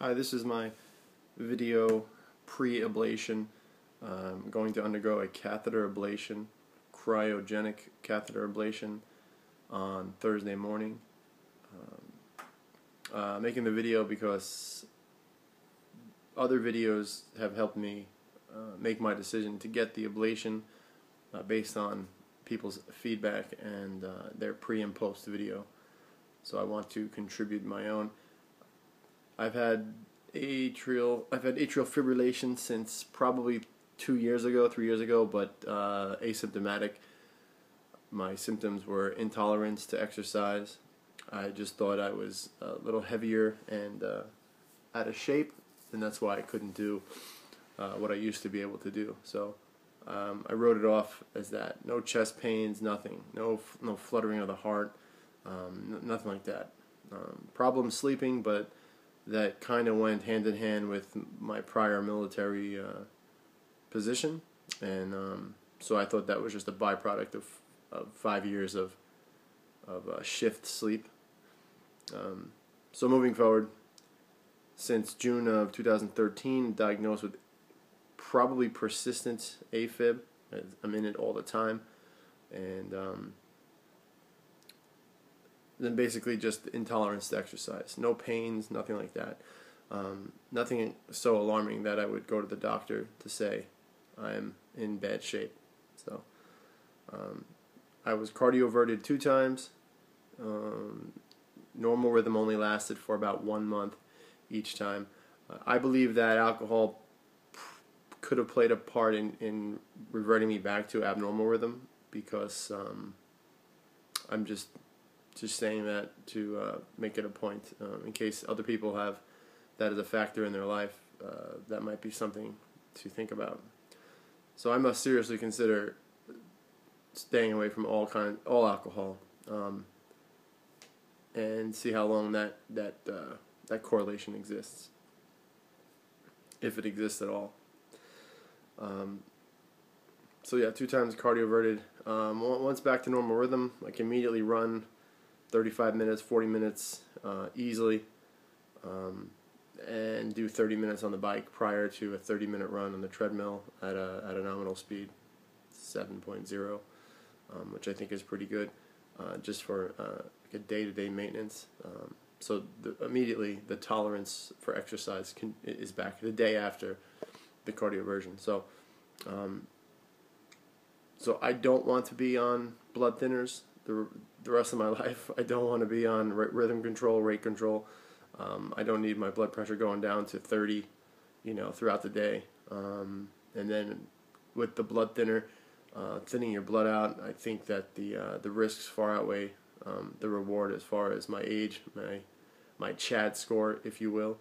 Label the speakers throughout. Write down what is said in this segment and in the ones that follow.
Speaker 1: Hi, this is my video pre-ablation. I'm going to undergo a catheter ablation, cryogenic catheter ablation on Thursday morning. Making the video because other videos have helped me make my decision to get the ablation based on people's feedback and their pre and post video. So I want to contribute my own. I've had atrial fibrillation since probably 3 years ago, but asymptomatic. My symptoms were intolerance to exercise. I just thought I was a little heavier and out of shape, and that's why I couldn't do what I used to be able to do. So I wrote it off as that. No chest pains, nothing. No fluttering of the heart, nothing like that. Problem sleeping, but that kind of went hand in hand with my prior military position, and so I thought that was just a byproduct of 5 years of shift sleep. So moving forward, since June of 2013, diagnosed with probably persistent AFib. I'm in it all the time, and then basically just intolerance to exercise. No pains, nothing like that. Nothing so alarming that I would go to the doctor to say I'm in bad shape. So I was cardioverted 2 times. Normal rhythm only lasted for about 1 month each time. I believe that alcohol could have played a part in reverting me back to abnormal rhythm, because I'm just saying that to make it a point in case other people have that as a factor in their life. That might be something to think about. So I must seriously consider staying away from all alcohol, and see how long that correlation exists, if it exists at all. So yeah, 2 times cardioverted. Once back to normal rhythm, I can immediately run 35 minutes, 40 minutes easily, and do 30 minutes on the bike prior to a 30-minute run on the treadmill at a nominal speed, 7.0, which I think is pretty good, just for like a day-to-day maintenance. So immediately the tolerance for exercise is back the day after the cardioversion. So so I don't want to be on blood thinners the rest of my life. I don't want to be on rhythm control, rate control. I don't need my blood pressure going down to 30, throughout the day. And then with the blood thinner, thinning your blood out, I think that the risks far outweigh the reward as far as my age, my CHAD score, if you will.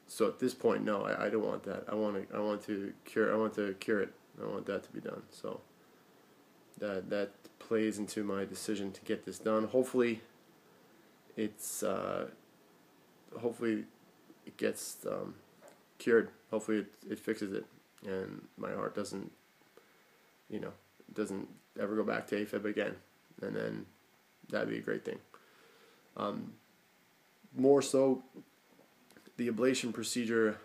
Speaker 1: So at this point, no, I don't want that. I want to cure it. I want that to be done. So that plays into my decision to get this done. Hopefully it gets cured. Hopefully it fixes it, and my heart doesn't ever go back to AFib again, and then that'd be a great thing. More so, the ablation procedure,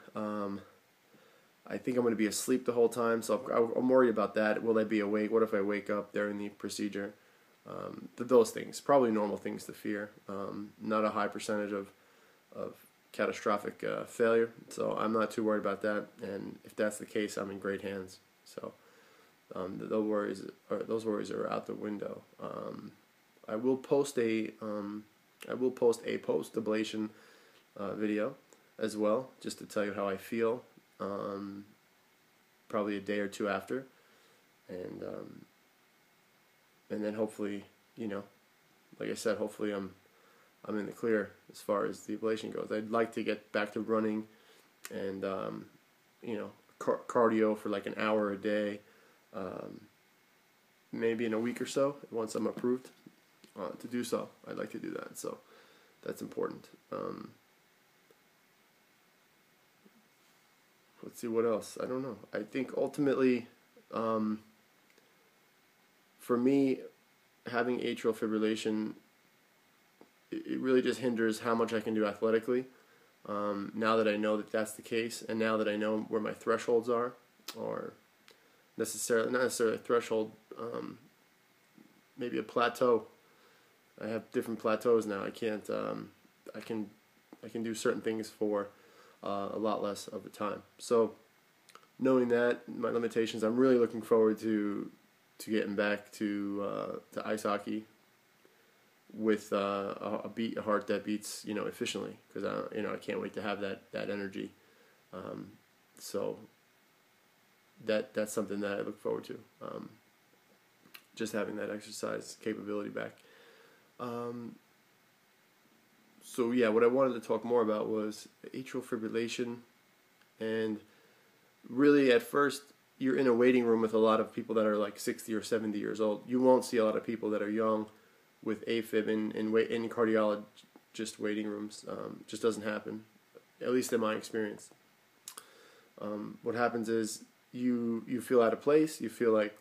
Speaker 1: I think I'm going to be asleep the whole time, so I'm worried about that. Will I be awake? What if I wake up during the procedure? Those things, probably normal things to fear. Not a high percentage of catastrophic failure, so I'm not too worried about that. And if that's the case, I'm in great hands. So those worries are out the window. I will post a post ablation video as well, just to tell you how I feel, probably a day or 2 after, and then hopefully, like I said, hopefully I'm in the clear as far as the ablation goes. I'd like to get back to running and cardio for like an hour a day, maybe in a week or so, once I'm approved to do so. I'd like to do that, so that's important. Let's see what else. I don't know. I think ultimately, for me, having atrial fibrillation it really just hinders how much I can do athletically. Now that I know that that's the case, and now that I know where my thresholds are, or not necessarily a threshold, maybe a plateau. I have different plateaus now. I can't. I can do certain things for a lot less of the time. So knowing that my limitations, I'm really looking forward to getting back to ice hockey with a heart that beats efficiently, because I can't wait to have that energy. So that's something that I look forward to. Just having that exercise capability back. So yeah, what I wanted to talk more about was atrial fibrillation, and really at first you're in a waiting room with a lot of people that are like 60 or 70 years old. You won't see a lot of people that are young with AFib in cardiologist waiting rooms. Just doesn't happen, at least in my experience. What happens is you feel out of place. You feel like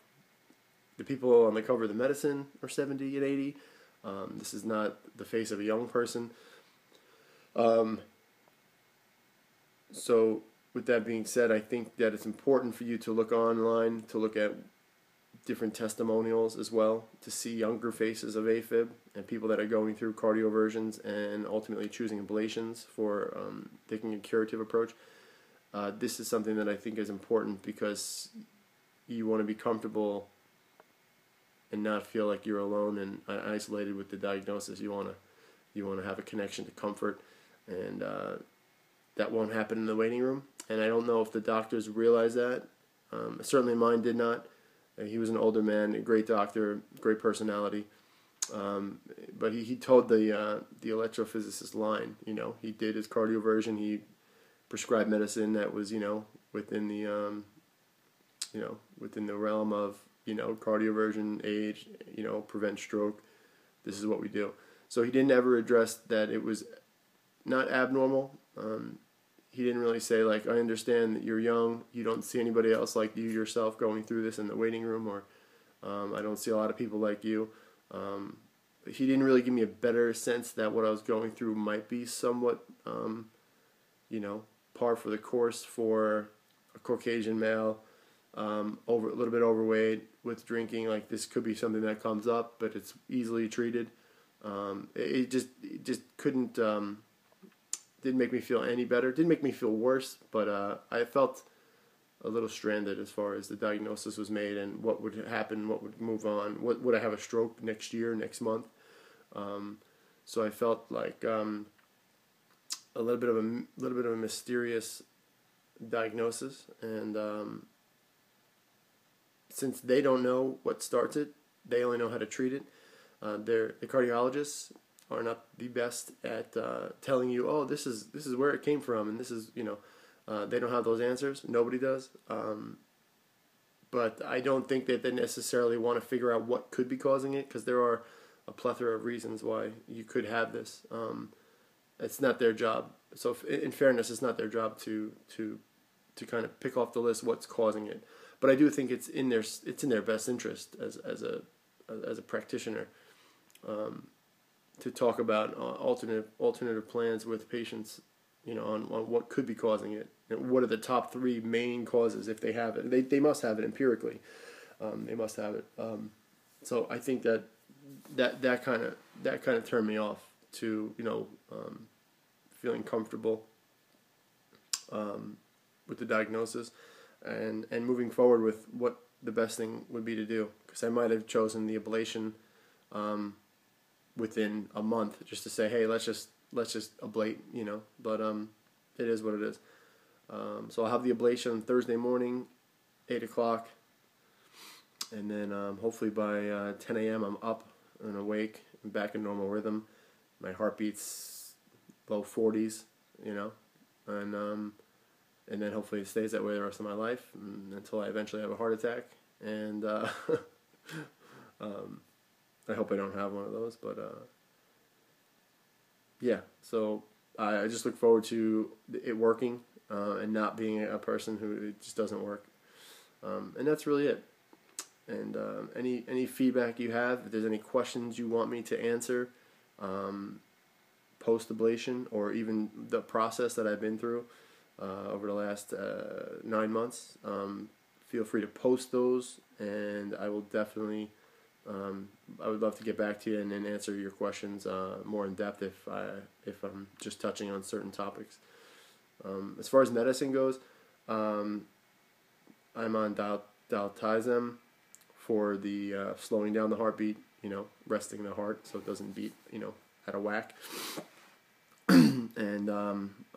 Speaker 1: the people on the cover of the medicine are 70 and 80. This is not the face of a young person. So with that being said, I think that it's important for you to look online, to look at different testimonials as well, to see younger faces of AFib and people that are going through cardioversions and ultimately choosing ablations for taking a curative approach. This is something that I think is important, because you want to be comfortable and not feel like you're alone and isolated with the diagnosis. You want to have a connection to comfort, and that won't happen in the waiting room. And I don't know if the doctors realize that. Certainly mine did not. He was an older man, a great doctor, great personality. But he told the electrophysicist line. He did his cardioversion. He prescribed medicine that was within the within the realm of cardioversion, age, prevent stroke. This is what we do. So he didn't ever address that it was not abnormal. He didn't really say, like, I understand that you're young, you don't see anybody else like you yourself going through this in the waiting room, or I don't see a lot of people like you. He didn't really give me a better sense that what I was going through might be somewhat, par for the course for a Caucasian male, a little bit overweight with drinking. Like, this could be something that comes up, but it's easily treated. It just couldn't. Didn't make me feel any better. Didn't make me feel worse, but I felt a little stranded as far as the diagnosis was made and what would happen, what would move on. Would I have a stroke next year, next month? So I felt like a little bit of a mysterious diagnosis, and since they don't know what starts it, they only know how to treat it. The cardiologists are not the best at telling you, oh, this is where it came from, and this is, they don't have those answers. Nobody does. But I don't think that they necessarily want to figure out what could be causing it, because there are a plethora of reasons why you could have this. It's not their job. So in fairness, it's not their job to kind of pick off the list what's causing it. But I do think it's in their best interest as a practitioner, to talk about alternative plans with patients, on what could be causing it. What are the top 3 main causes if they have it? They must have it empirically. They must have it. So I think that kind of turned me off to feeling comfortable with the diagnosis and moving forward with what the best thing would be to do, because I might have chosen the ablation within a month, just to say, hey, let's just ablate, but it is what it is. So I'll have the ablation Thursday morning, 8 o'clock, and then hopefully by 10 a.m. I'm up and awake and back in normal rhythm. My heartbeat's low 40s, and then hopefully it stays that way the rest of my life until I eventually have a heart attack, and I hope I don't have one of those, but yeah, so I just look forward to it working and not being a person who it just doesn't work, and that's really it. And any feedback you have, if there's any questions you want me to answer, post-ablation, or even the process that I've been through over the last 9 months, feel free to post those, and I will definitely, I would love to get back to you and then answer your questions more in depth if I'm just touching on certain topics. As far as medicine goes, I'm on diltiazem for the slowing down the heartbeat, resting the heart so it doesn't beat, out of whack. And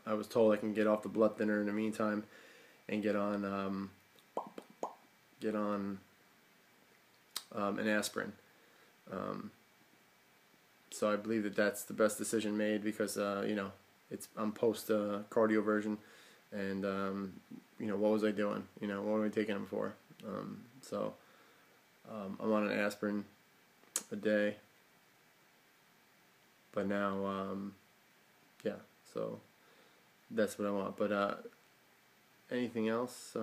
Speaker 1: I was told I can get off the blood thinner in the meantime and get on an aspirin. So I believe that that's the best decision made because I'm post cardioversion, and what was I doing? What were I taking them for? So I'm on an aspirin a day, but now so that's what I want. But anything else?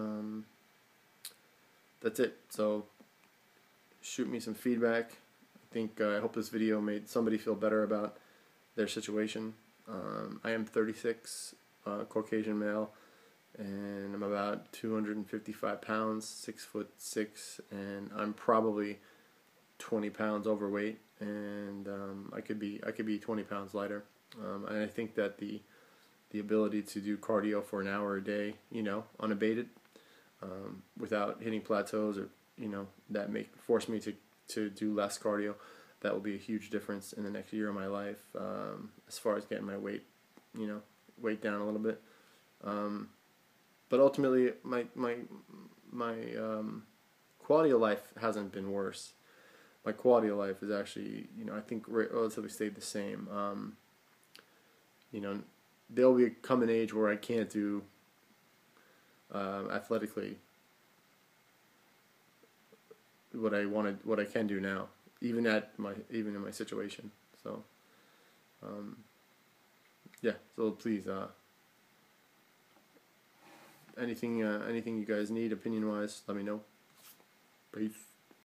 Speaker 1: That's it. So shoot me some feedback. I hope this video made somebody feel better about their situation. I am 36, Caucasian male, and I'm about 255 pounds, 6'6", and I'm probably 20 pounds overweight, and I could be 20 pounds lighter. And I think that the ability to do cardio for an hour a day, unabated, without hitting plateaus, or that force me to do less cardio, that will be a huge difference in the next year of my life, as far as getting my weight down a little bit. But ultimately, my quality of life hasn't been worse. My quality of life is actually, I think, relatively stayed the same. There'll come an age where I can't do athletically what I can do now, even in my situation. So so please, anything you guys need opinion wise, let me know. Peace.